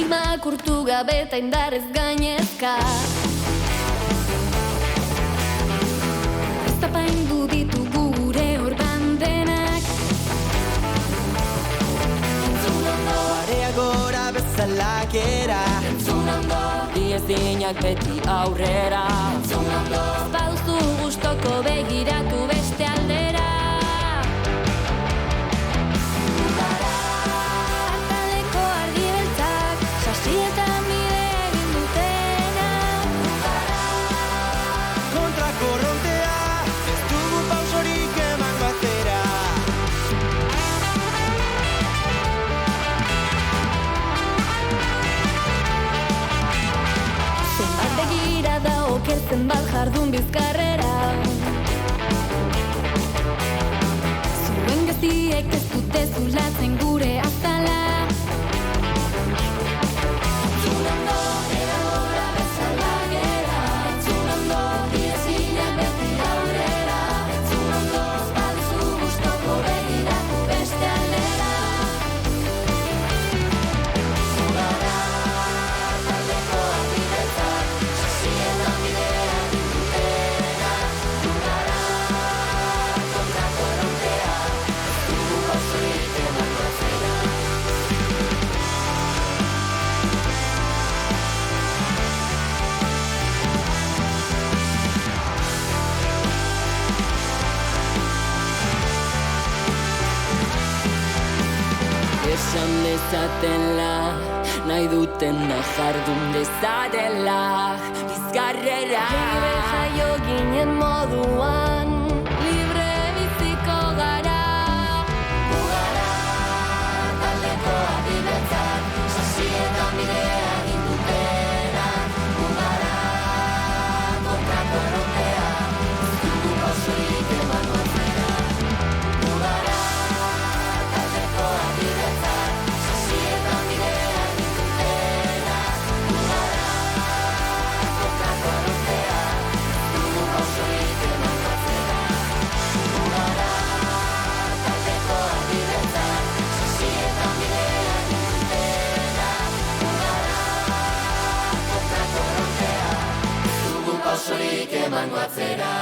Makurtu gabe eta indarrez gainezka. Eztapaindu ditugu gure orban denak. Entzun ondo, Marea gora bezala gera. entzun ondo, Ezinak beti aurrera. entzun ondo. Baduzu gustoko begiratu beste aldera. Udara, taleko argi beltzak, sasietan bide egin dutena. Udara, Kontra korrontea, ez dugu pausorik emango atzera. zenbat begira da oker zenbat jardun bizkarrera. Zuen gaztiek ez dute zulatzen gure azala. Entzun ondo, era gora bezala gera. Entzun ondo, ezinak beti aurrera. Entzun ondo, baduzu gustoko begiratu beste aldera. Udara, taldeko argi beltzak, sasietan bidea egin dutena. Udara, kontra korrontea, ez dugu pausorik emango atzera. Esan dezatela, nahi dutena jardun dezatela. Bizkarrera. Libre jaio ginen moduan, libre biziko gara. Ugara, taldeko argi beltzak, sasietan bidea egin dutena. Ugara, kontra korrontea, ez dugu pausorik emango atzera. Ugara, taldeko argi beltzak, sasietan bidea egin dutena. Ugara, kontra korrontea, ez dugu pausorik emango atzera. Ugara, taldeko argi beltzak, sasietan bidea egin dutena. Ugara, kontra korrontea, ez dugu pausorik emango atzera.